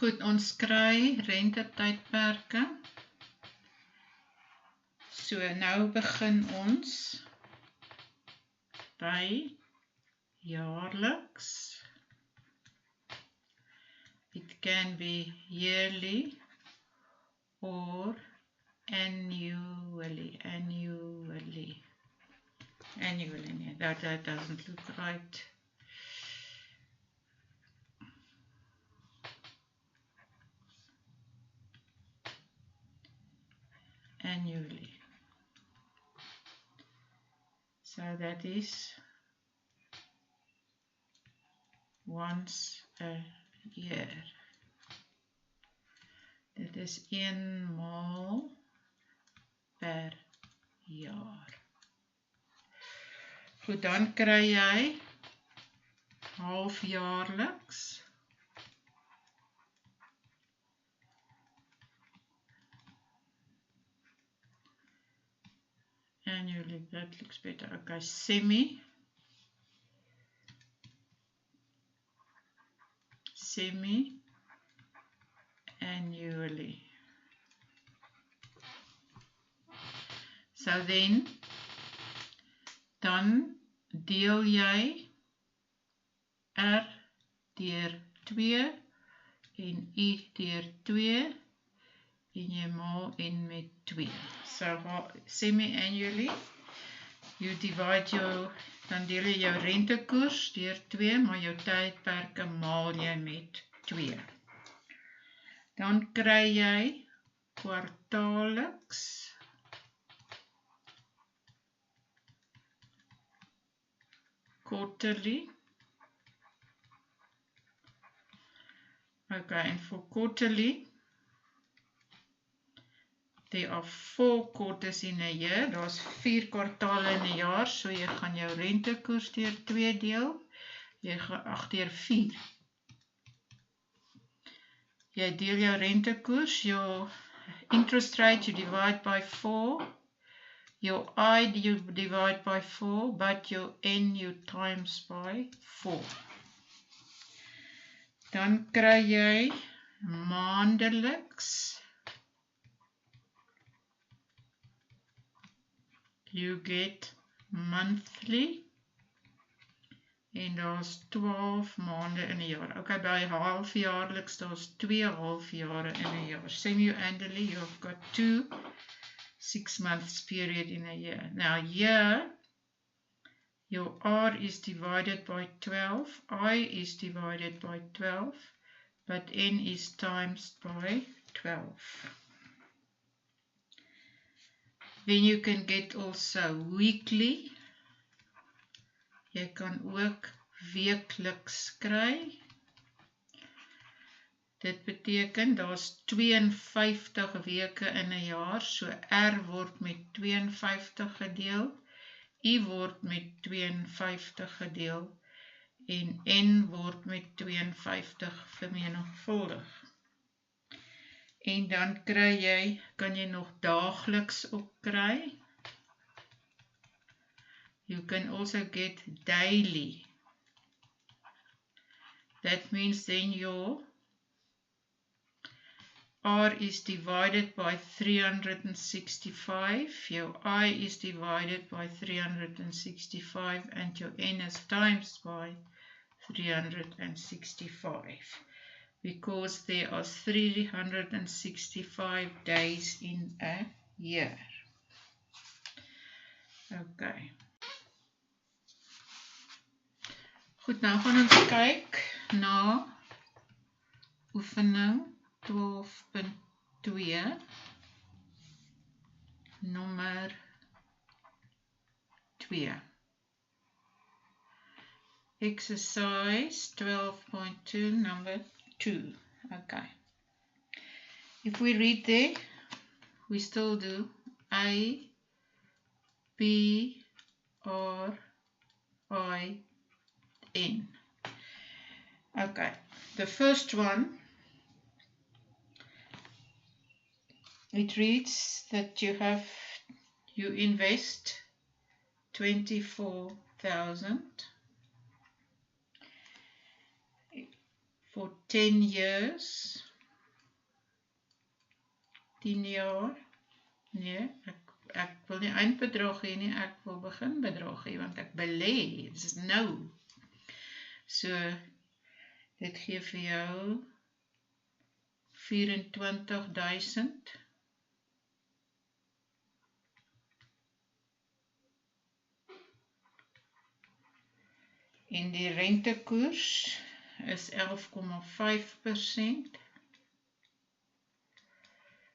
Goed, ons kry rentetydperke. So nou begin ons by jaarliks. It can be yearly or annually. Annually, that doesn't look right. Annually. So that is once a year. Dit is 1 maal per jaar. Goed, dan kry jy halfjaarliks. Annually, that looks better. Okay, semi-annually. So dan deel jy R deur 2 en I deur 2 en jy maal N met 2. So semi-annually, you divide dan deel jy jou rentekoers deur 2, maar jou tydperke maal jy met 2. Dan kry jy kwartaalliks. Quarterly. Okay, and for quarterly, there are 4 quarters in a year. Daar's 4 kwartale in 'n jaar, so jy gaan jou rentekoers deur 2 deel. Jy gaan deur 4. Jy deel jou rentekoers, your interest rate you divide by 4. Your I you divide by 4, but your N you times by 4. Dan kry jy maandeliks. You get monthly. En daar's 12 maande in 'n jaar. Okay, by halfjaarliks, daar's 2 halfjare in 'n jaar. Semi-annually, you've got 2 6 months period in a year. Now here, your R is divided by 12, I is divided by 12, but N is times by 12. Then you can get also weekly. Jy kan ook weekliks kry. Dit beteken daar's 52 weke in 'n jaar, so R word met 52 gedeel, I word met 52 gedeel en N word met 52 vermenigvuldig. En dan kan jy nog daagliks ook kry. You can also get daily. That means then your R is divided by 365, your I is divided by 365, and your N is times by 365, because there are 365 days in a year. Okay. Goed, nou gaan ons kyk na oefening 12.2, nommer 2. Exercise 12.2, number 2. Okay. If we read there, we still do A, B, R, I, N. Okay. The first one, it reads that you invest 24,000 for 10 years 10 jaar. Nee, ek wil nie eindbedrag hê nie, ek wil beginbedrag hê, want ek belê, dit is nou. So, dit gee vir jou 24.000. En die rentekoers is 11,5%.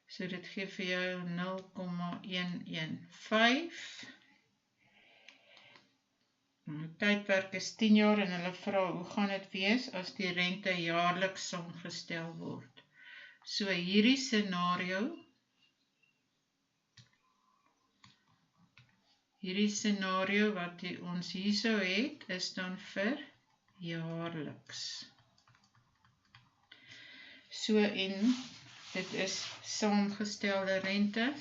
So dit gee vir jou 0,115. Tydperk is 10 jaar en hulle vra hoe gaan dit wees as die rente jaarliks saamgestel word. So hierdie scenario wat ons hierso het, is dan vir jaarliks. So en dit is saamgestelde rente.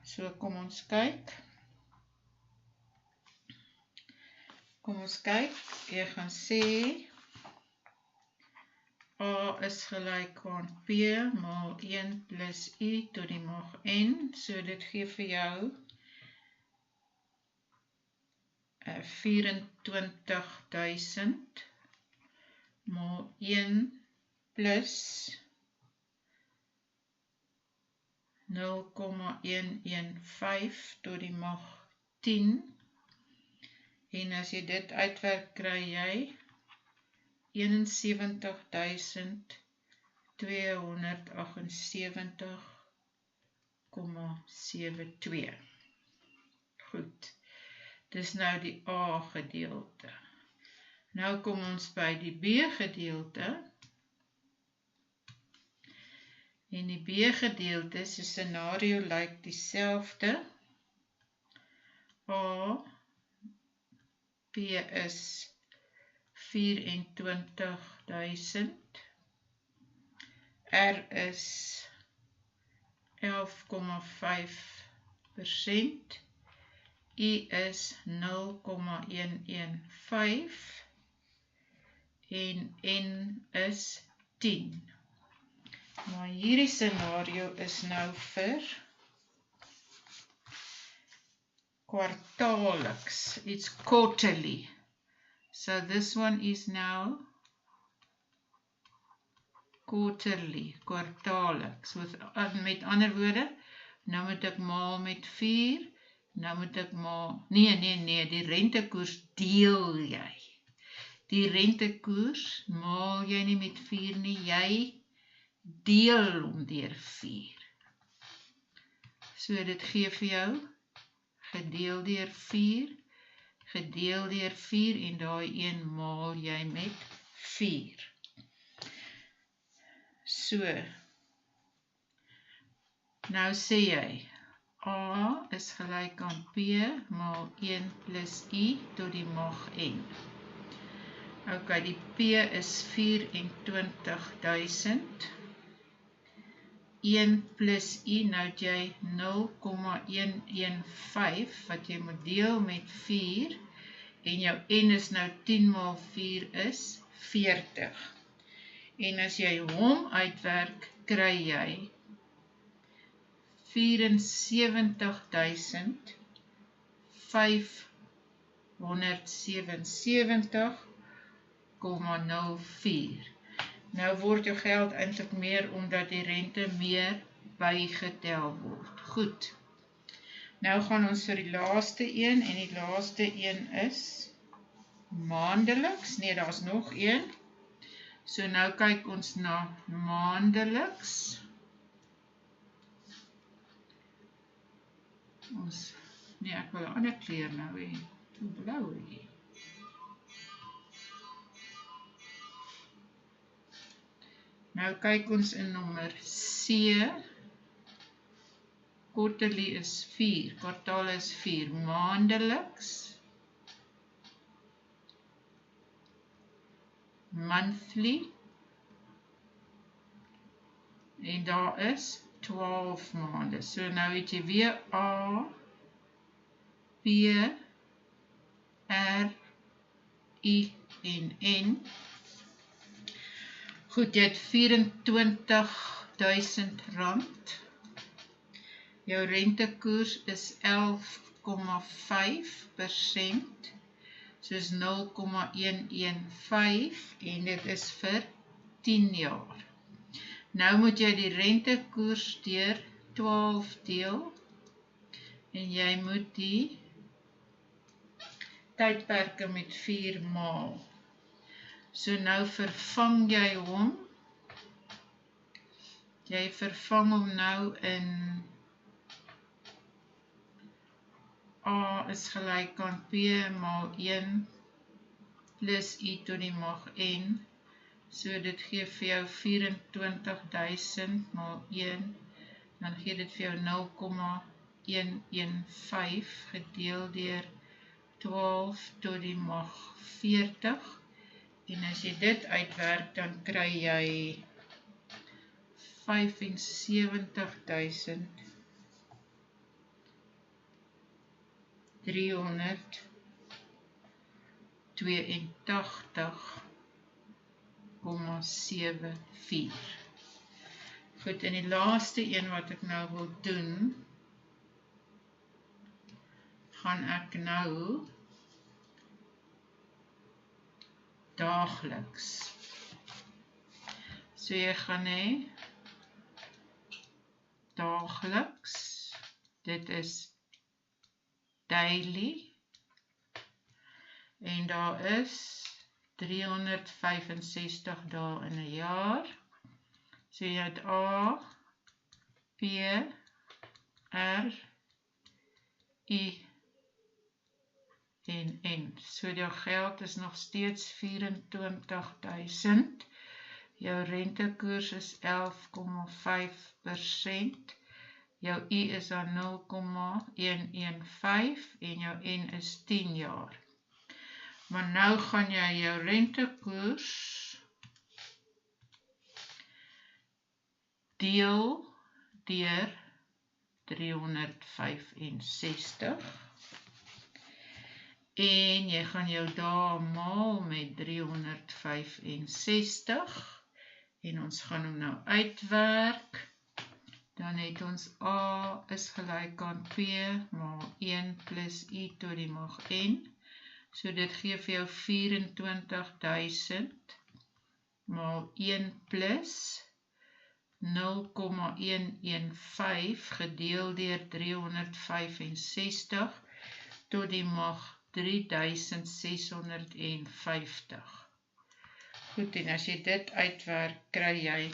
So kom ons kyk. Jy gaan sê A is gelyk aan P maal 1 plus I tot die mag N. So dit gee vir jou 24.000 maal 1 plus 0,115 tot die mag 10. En as jy dit uitwerk, kry jy 71.278,72. Goed, dis nou die A gedeelte. Nou kom ons by die B gedeelte. En die B gedeelte, se scenario lyk dieselfde. A, P is 24.000. R is 11,5%. I is 0,115. En N is 10. Maar hierdie scenario is nou vir kwartaalliks. It's quarterly. So this one is now quarterly, kwartaalliks. Met ander woorde, nou moet ek maal met 4, nou moet ek maal, nee, die rentekoers deel jy. Die rentekoers maal jy nie met 4 nie, jy deel hom deur 4. So dit gee vir jou gedeel deur 4 en daai een maal jy met 4. So, nou sê jy, A is gelyk aan P maal 1 plus I tot die mag N. Ok, die P is 24.000. 1 plus I, nou het jy 0,115 wat jy moet deel met 4 en jou N is nou 10 maal 4 is 40. En as jy hom uitwerk, kry jy 74.577,04. Nou word jou geld eintlik meer omdat die rente meer bygetel word. Goed. Nou gaan ons vir die laaste een en die laaste een is maandeliks. Nee, daar is nog een. So nou kyk ons na maandeliks. Nee, ek wil 'n ander kleur nou hê. Blou hê. Nou kyk ons in nommer C. Quarterly is 4, kwartaal is 4, maandeliks, monthly, en daar is 12 maande. So nou het jy weer A, P, R, I en N. Goed, jy het R24.000 Jou rentekoers is 11,5%, soos 0,115 en dit is vir 10 jaar. Nou moet jy die rentekoers deur 12 deel en jy moet die tydperke met 4 maal. So nou vervang jy hom. Jy vervang hom nou in A is gelyk aan P maal 1 plus I tot die mag N. So dit gee vir jou 24.000 maal 1. Dan gee dit vir jou 0,115 gedeel deur 12 tot die mag 40. En as jy dit uitwerk, dan kry jy 75.382,74. Goed, en die laaste een wat ek nou wil doen, gaan ek nou daagliks. So jy gaan hê daagliks, dit is daily, en daar is 365 dae in 'n jaar. So jy het A, P, R, I en N. So jou geld is nog steeds 24.000. Jou rentekoers is 11,5%. Jou I is dan 0,115 en jou N is 10 jaar. Maar nou gaan jy jou rentekoers deel deur 365 en jy gaan jou dae maal met 365 en ons gaan hom nou uitwerk. Dan het ons A is gelyk aan P maal 1 plus I tot die mag N. So dit gee vir jou 24.000 maal 1 plus 0,115 gedeel deur 365 tot die mag 3650. Goed, en as jy dit uitwerk, kry jy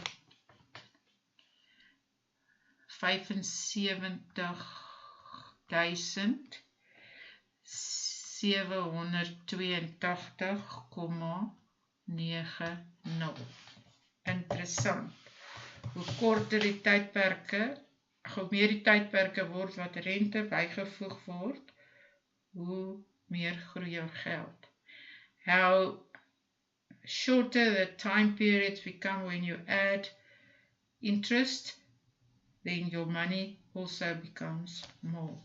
75.782,90. Interessant. Hoe korter die tydperke, hoe meer die tydperke word wat rente bygevoeg word, hoe meer groei jou geld. How shorter the time periods become when you add interest, then your money also becomes more.